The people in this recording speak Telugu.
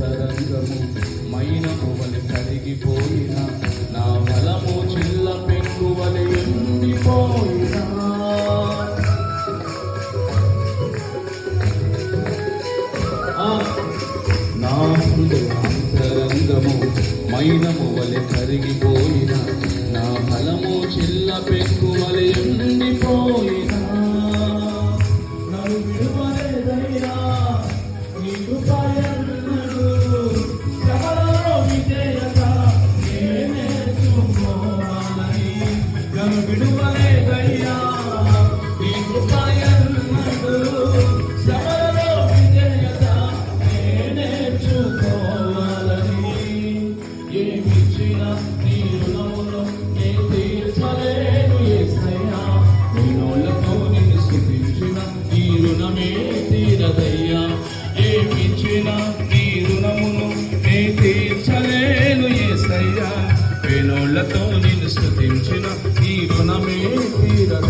అంతరంగము మైనము వలె కరిగిపోయిన నా బలము చిల్ల పెంకు వలె ఎండిపోయినా నా హృదయాంతరంగము మైనము వలె కరిగిపోయిన నా బలము చిల్ల పెంకు వలె ఎండిపోయినా నన్ను విడువలేదయ్యా నీ కృపయన్నడు శ్రమలలో విజేయత నేర్చుకోవాలని నన్ను విడువలేదయ్యా నీ కృపయన్నడు శ్రమలలో విజేయత నేర్చుకోవాలని ఏమిచ్చిన నీ రుణమును నే తీర్చలేను యేసయ్యా నీ నోళ్ళతో నిన్ను స్తుతించిన నీ రుణమే తీరదయ్యా ఏమిచ్చిన నీ రుణమును నే తీర్చలేను యేసయ్యా నీ నోళ్ళతో నిన్ను స్తుతించిన నీ రుణమే తీరదయ్యా